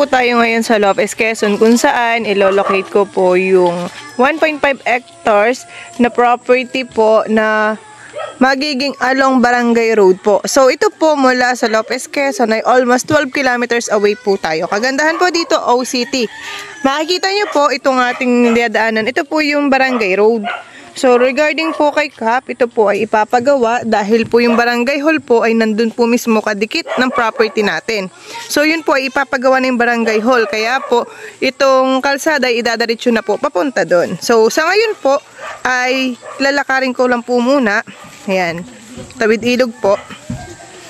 tayo ngayon sa Lopez, Quezon, kung saan ilolocate ko po yung 1.5 hectares na property po na magiging along Barangay Road po. So, ito po mula sa Lopez, Quezon ay almost 12 kilometers away po tayo. Kagandahan po dito, OCT. Makikita nyo po itong ating dadaanan. Ito po yung Barangay Road. So, regarding po kay Cap, ito po ay ipapagawa dahil po yung barangay hall po ay nandun po mismo kadikit ng property natin. So, yun po ay ipapagawa ng barangay hall. Kaya po, itong kalsada ay idadaritso na po papunta doon. So, sa ngayon po, ay lalakarin ko lang po muna. Ayan, tawid ilog po.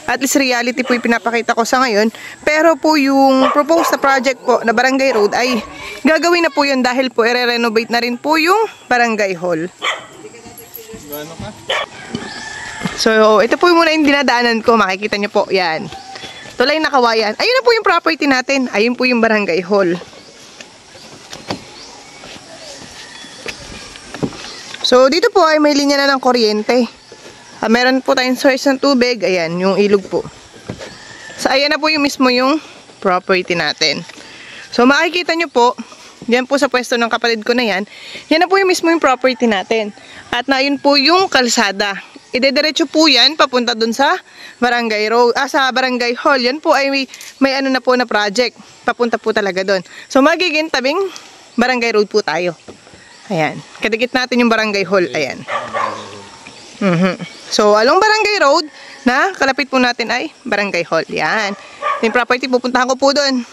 At least reality po yung pinapakita ko sa ngayon. Pero po yung proposed na project po na Barangay Road ay gagawin na po yun dahil po i-renovate na rin po yung Barangay Hall. So, ito po muna yung dinadaanan ko. Makikita nyo po. Yan. Tulay na kawayan. Ayun na po yung property natin. Ayun po yung Barangay Hall. So, dito po ay may linya na ng kuryente. Meron po tayong source ng tubig. Ayan, yung ilog po. So, ayan na po yung mismo yung property natin. So, makikita nyo po, yan po sa pwesto ng kapatid ko na yan. Yan na po yung mismo yung property natin. At na yun po yung kalsada. Idediretso po yan, papunta dun sa Barangay Road, sa Barangay Hall. Yan po ay may ano na po na project. Papunta po talaga dun. So, magiging tabing Barangay Road po tayo. Ayan. Kadikit natin yung Barangay Hall. Ayan. So, along Barangay Road, na kalapit po natin ay Barangay Hall. Yan. Yung property, pupuntahan ko po doon.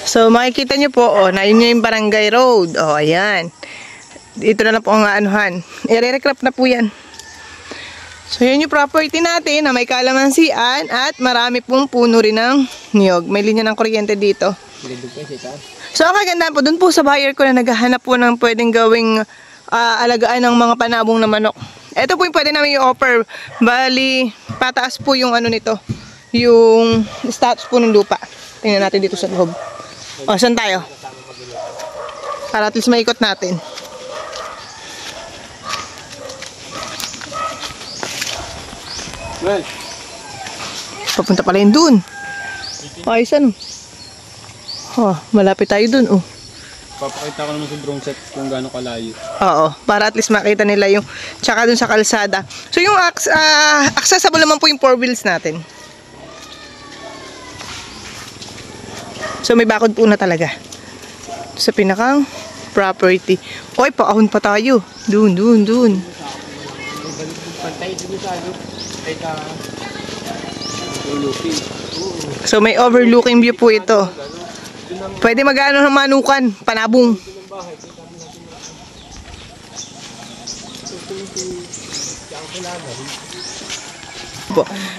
So, makikita nyo po, na yun yung Barangay Road. Ayan. Dito na lang po ang aanuhan. I-recraft na po yan. So, yun yung property natin na may kalamansian at marami pong puno rin ng niyog. May linya ng kuryente dito. So, ang kagandaan po, dun po sa buyer ko na naghahanap po ng pwedeng gawing alagaan ng mga panabong na manok. Ito po yung pwede namin i-offer. Bali, pataas po yung ano nito. Yung status po ng lupa. Tingnan natin dito sa loob. O, saan tayo? Para at least maikot natin. Well, papunta pala yun dun. Ayos ano? Malapit tayo dun. papakita ko naman sa drone set kung gaano kalayo. Oo, para at least makita nila yung tsaka dun sa kalsada. So yung accessible naman po yung 4 wheels natin. So may bakod po na talaga sa pinakang property. Oy, paahon pa tayo. Dun. Pantay dun sa ano. So may overlooking view po ito. Pwede mag-ano ng manukan, panabong.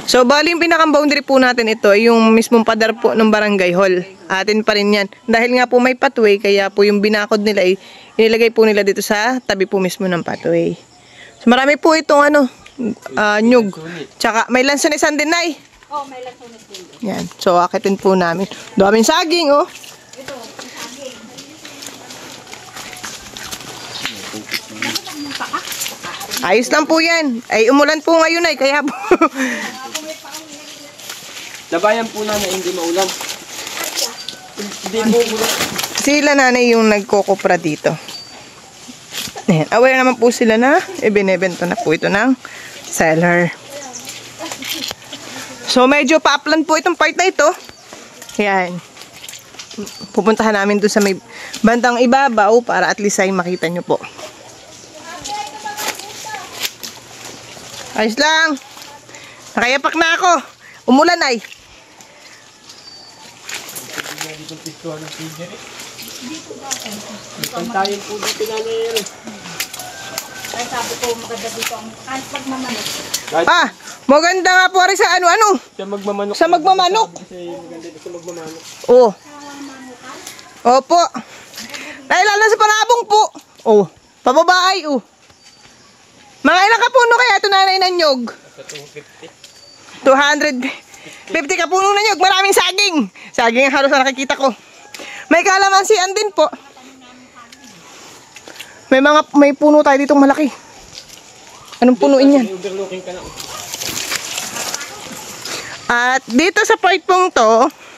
So bali yung pinakang boundary po natin ito ay yung mismong padar po ng Barangay Hall. Atin pa rin yan. Dahil nga po may pathway, kaya po yung binakod nila ay inilagay po nila dito sa tabi po mismo ng pathway. So marami po itong nyug. Tsaka may lansonisan din na Oh, may lansunis din. Yan. So akitin po namin. Daming saging oh. Ito, saging. Ayos lang po yan. Ay umulan po ngayon ay kaya po. Labayan po namin hindi maulan. Hindi mo ulan. Sila nanay yung nagkokopra dito. Ayan. Aware naman po sila na ibinebenta na po ito ng seller. So medyo pa-upland po itong part na ito. Ayan. Pupuntahan namin doon sa may bandang ibabaw para at least ay makita nyo po. Ayos lang. Nakayapak na ako. Umulan ay. Pantayin po dito na yan. Ay, sabi ko, maganda dito ang kahit pagmamanok. Maganda nga po rin sa ano-ano. Sa magmamanok. Sa magmamanok. Kasi maganda dito sa magmamanok. Oo. Opo. Dahil lalo sa panabong po. Oh, pababaay oh. Mga ilang kapuno kaya ito nanay ng nyog? 250 kapuno na nyog. Maraming saging. Saging ang halos na nakikita ko. May kalamansian din po. May puno tayo ditong malaki. Anong punuin yan? Overlooking ka na. At dito sa part pong to,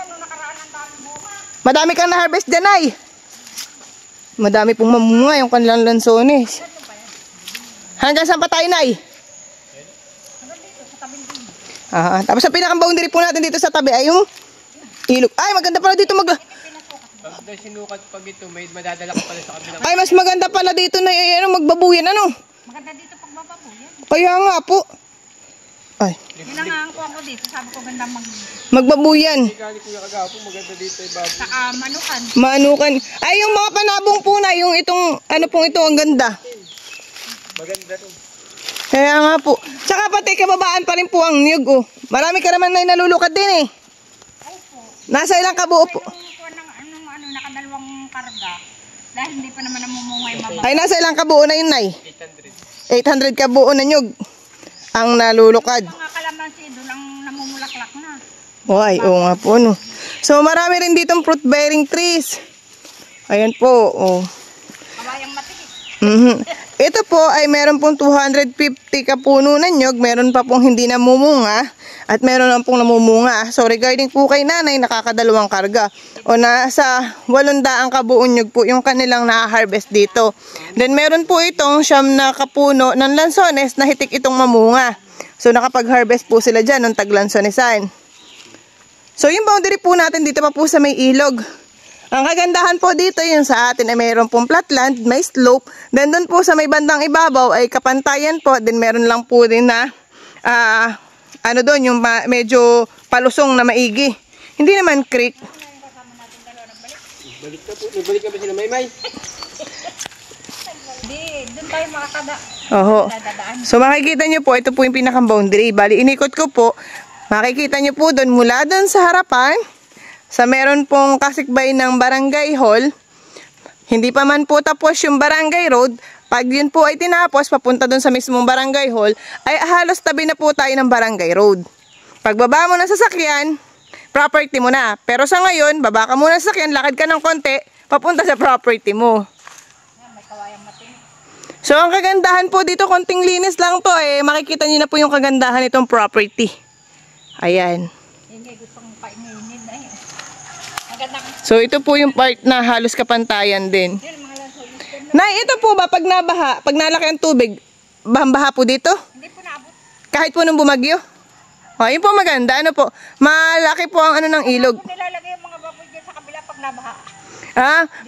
yan, nung nakaraan ang dami bunga. Madami kang na-harvest dyan, ay. Madami pong mamunga yung kanilang lansones. Hanggang saan pa tayo, Nay? Tapos ang pinaka-boundary po natin dito sa tabi ay yung ilog. Ay, maganda pala dito Pag daw sinukat pag ito, may madadala ka pala sa kabilang. Ay, mas maganda pala dito na magbabuyan, ano? Maganda dito pag bababuyan. Kaya nga po. Ay, Yun ang angkuhan ko dito. Sabi ko ganda magbabuyan. Kani Kuya Kagapo, maganda dito ay baboy. saka manukan. Maanukan. Ay, yung mga panabong po na, yung itong, ano pong ito, ang ganda. Maganda rin. Kaya nga po. Tsaka pati kababaan pa rin po ang niyog, oh. Marami ka naman na nalulukad din, eh. Nasa ilang kabuo po? Yung kuha ng nakadalawang karga. Dahil hindi pa naman namumungay mababa. Ay, nasa ilang kabuo na yun, Nay? 800. 800 kabuo na niyog. Ang nalulukad. Mga kalamansi doon ang namumulaklak na. Ay, oo nga po, no. So, marami rin ditong fruit-bearing trees. Ayan po, oh. Kabayang matikit. Ito po ay meron pong 250 kapuno ng nyog, meron pa pong hindi namumunga, at meron lang pong namumunga. So regarding po kay nanay, nakakadalawang karga. O nasa 800 kabuong nyog po yung kanilang na-harvest dito. Then meron po itong 9 na kapuno ng lansones na hitik itong mamunga. So nakapag-harvest po sila dyan ng taglansonesan. So yung boundary po natin dito pa po sa may ilog. Ang kagandahan po dito yung sa atin ay mayroon pong flatland, may slope. Then doon po sa may bandang ibabaw ay kapantayan po. Then meron lang po din na ano doon yung medyo palusong na maigi. Hindi naman creek. Balik ka po. Balik ka ba sila Maymay? Hindi, doon tayo makakada. Oho. So makikita nyo po, ito po yung pinakang boundary. Bali, inikot ko po. Makikita nyo po doon mula doon sa harapan. Sa meron pong kasikbay ng barangay hall, hindi pa man po tapos yung barangay road, pag yun po ay tinapos, papunta dun sa mismong barangay hall, ay halos tabi na po tayo ng barangay road. Pagbaba mo ng sasakyan, property mo na. Pero sa ngayon, baba ka muna sa sasakyan, lakad ka ng konti, papunta sa property mo. So ang kagandahan po dito, konting linis lang to eh. Makikita niyo na po yung kagandahan nitong property. Ayan. Hindi, gustong painginin na yun. So ito po yung part na halos kapantayan din. Nay, ito po ba pag nabaha, pag nalaki ang tubig, baha po dito? Hindi po naabot. Kahit po nung bumagyo? O, yun po maganda. Ano po, malaki po ang ano ng ilog. Hindi po nilalagay yung mga baboy dyan sa kabila pag nabaha.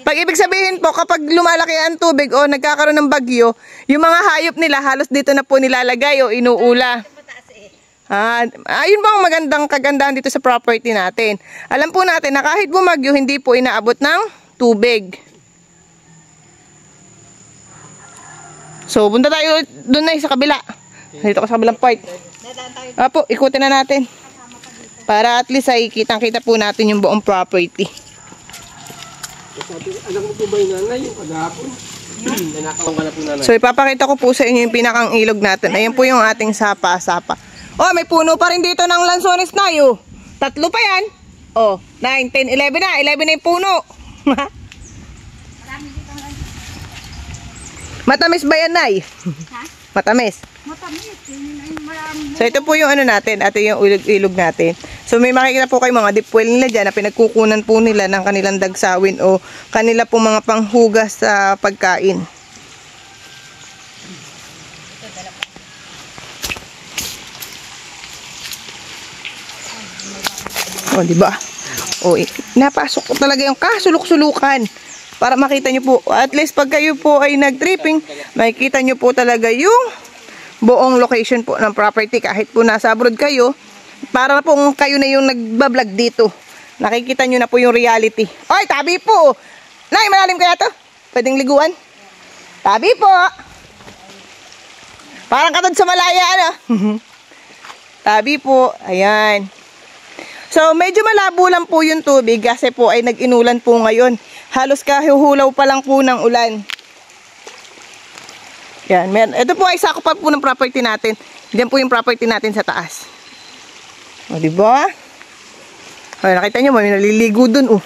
Pag ibig sabihin po, kapag lumalaki ang tubig o nagkakaroon ng bagyo, yung mga hayop nila halos dito na po nilalagay o inuula. Ayun ba ang magandang kagandahan dito sa property natin. Alam po natin na kahit bumagyo, hindi po inaabot ng tubig. So, punta tayo doon na sa kabila. Dito ko sa kabilang part. Apo, ikutin na natin. Para at least ay kitang-kita po natin yung buong property. Alam mo po ba yung nanay yung kagahapon? Nanakaw ka na po nanay. So, ipapakita ko po sa inyo yung pinakang ilog natin. Ayan po yung ating sapa-sapa. Oh, may puno pa rin dito ng lansones na yun. 3 pa yan. Oh, 9, 10, 11 na. 11 na yung puno. Matamis ba yan, Nay? Ha? Matamis. Matamis. Marami. So, ito po yung ano natin. Ito yung ilog natin. So, may makikita po kayo mga deep well nila dyan na pinagkukunan po nila ng kanilang dagsawin o kanila po mga panghugas sa pagkain. O, diba? O, napasok ko talaga yung kasulok-sulukan. Para makita nyo po, at least pag kayo po ay nag-tripping, makikita nyo po talaga yung buong location po ng property. Kahit po nasa abroad kayo, para po kayo na yung nagbablog dito. Nakikita nyo na po yung reality. Oy, tabi po! Nay, malalim kaya to? Pwedeng liguan? Tabi po! Parang katod sa Malaya, ano? Tabi po. Ayan. So, medyo malabo lang po yung tubig kasi po ay nag-inulan po ngayon. Halos kahuhulaw pa lang po ng ulan. Yan. Ito po ay sakupan po ng property natin. Diyan po yung property natin sa taas. O, diba? Ay, nakita nyo, may naliligo dun, oh.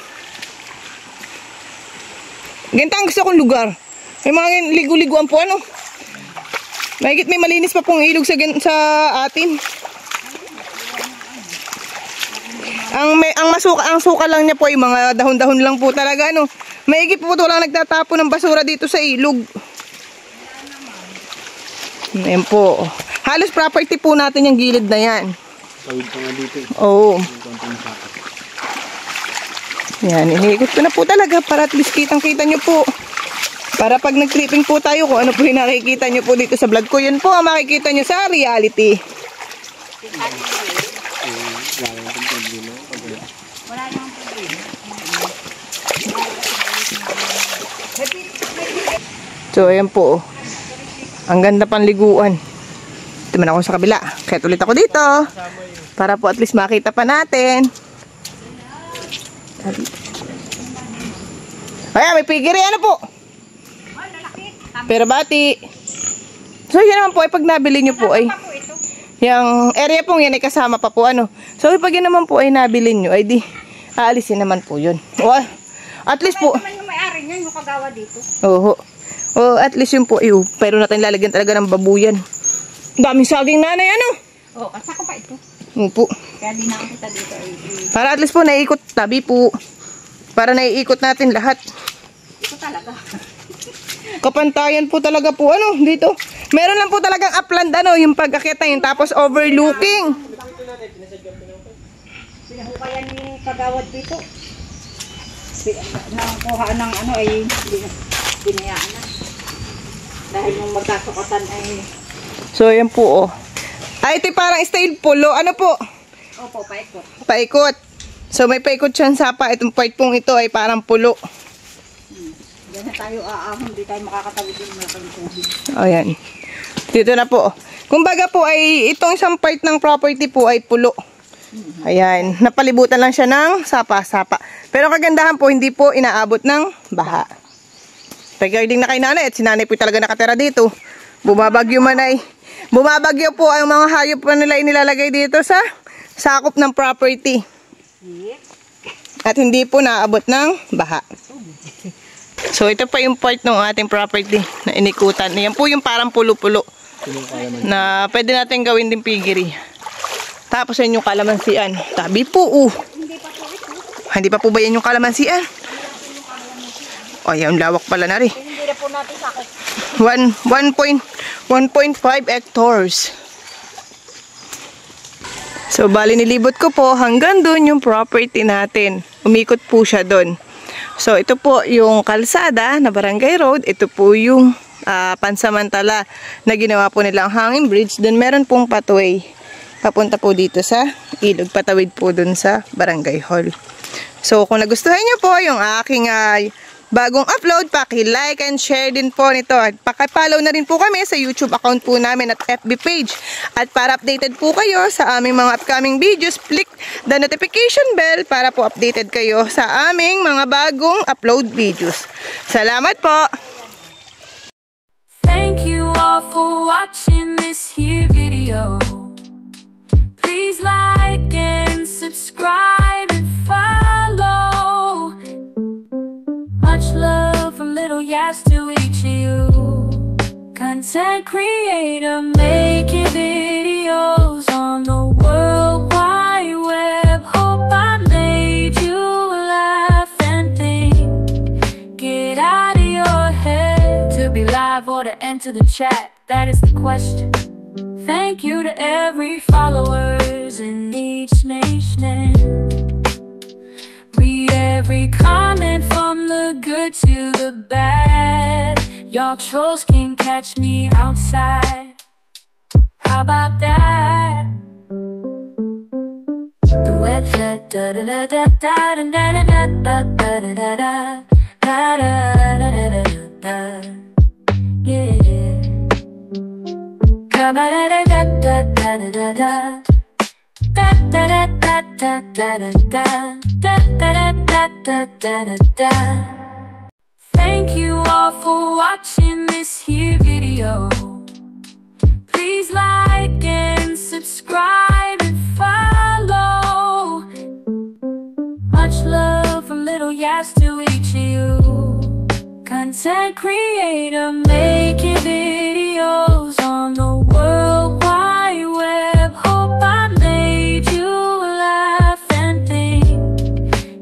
Ganito ang gusto kong lugar. May mga ligo-liguan po, ano. Mahigit may malinis pa pong ilog sa atin. Ang suka lang niya po ay mga dahon-dahon lang po talaga, ano. Mahigit po lang nagtatapon ng basura dito sa ilog. Ayan po. Halos property po natin yung gilid na yan. Tawid pa nga dito. Oo. Yan, iniikot ko na po talaga para at least kitang-kita nyo po. Para pag nag-tripping po tayo, kung ano po yung nakikita nyo po dito sa vlog ko, yun po ang makikita nyo sa reality. Wala namang problema. So, ayan po. Ang ganda panliguan. Ito man ako sa kabila. Kaya ulit ako dito. Para po at least makita pa natin. Ayan, may pigiri. Ano po? Pero bati. So, yan naman po ay pag nabili nyo po ay yung area pong yan ay kasama pa po ano. So, pag yan naman po ay nabili nyo ay di aalisin naman po yun. O, at least po. Naman yung may-ari niyan, yung kagawa dito. Oo. O at least yun po, pero natin lalagyan talaga ng babuyan. Daming saging nanay, ano? Oo, asa ko pa ito. Opo. Kaya di na ako kita dito. Para at least po naiikot, tabi po. Para naiikot natin lahat. Ito talaga. Kapantayan po talaga po, ano, dito. Meron lang po talagang upland, ano, yung pag-akita yun, tapos overlooking. Pinahukayan ni kagawad dito. Nakuha ng ano ay pinayaan na. Dahil yung magkasukatan ay... So, yan po, oh. Ay, ito parang style pulo. Ano po? Opo, paikot. Paikot. So, may paikot siyang sapa. Itong part pong ito ay parang pulo. Diyan na tayo aahon. Hindi tayo makakatawid yung mga tubig. Ayan. Dito na po. Kumbaga po ay itong isang part ng property po ay pulo. Ayan. Napalibutan lang siya ng sapa-sapa. Pero kagandahan po, hindi po inaabot ng baha. Regarding na kay nanay at si nanay po talaga nakatira dito. Bumabagyo man ay. Bumabagyo po ang mga hayop pa nila inilalagay dito sa sakop ng property. At hindi po naabot ng baha. So ito pa yung part ng ating property na inikutan. Yan po yung parang pulo-pulo na pwede natin gawin din piggery. Tapos yan yung kalamansian. Tabi po, Hindi pa po ba yan yung kalamansian? O, yan, lawak pala na rin. Hindi na po natin sakot. 1.5 hectares. So, bali nilibot ko po hanggang doon yung property natin. Umikot po siya doon. So, ito po yung kalsada na Barangay Road. Ito po yung pansamantala na ginawa po nilang hanging bridge. Doon meron pong pathway. Papunta po dito sa ilog. Patawid po doon sa Barangay Hall. So, kung nagustuhan nyo po yung aking bagong upload, paki-like and share din po nito. At paki-follow na rin po kami sa YouTube account po namin at FB page. At para updated po kayo sa aming mga upcoming videos, click the notification bell para po updated kayo sa aming mga bagong upload videos. Salamat po! Thank you all for watching this here video. Please like and subscribe and follow. Much love from Little Yas to each of you. Content creator making videos on the World Wide Web. Hope I made you laugh and think. Get out of your head. To be live or to enter the chat, that is the question. Thank you to every followers in each nation. Read every comment from the good to the bad. Y'all trolls can catch me outside. How about that? The wet da da da da da da da da da da da da da da da da. Yeah. Come on da da da da da da da. Da da da da da da da da. Thank you all for watching this here video. Please like and subscribe and follow. Much love from Little Yas to each of you. Content creator making videos on the World Wide Web. Hope I made you laugh and think.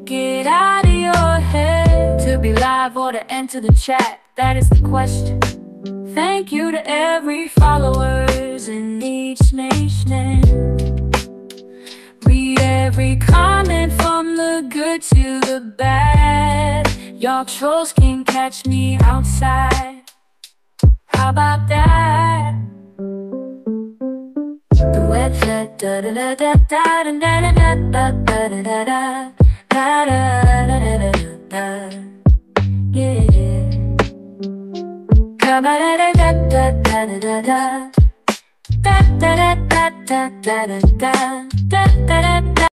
Get out of your head. To be live or to enter the chat, that is the question. Thank you to every followers in each nation. Read every comment from the good to the bad. Y'all trolls can catch me outside. How about that? The wet da da da da da da da da da da da da da da. Yeah. Come on da da da da da da da da da da da da da da da da da.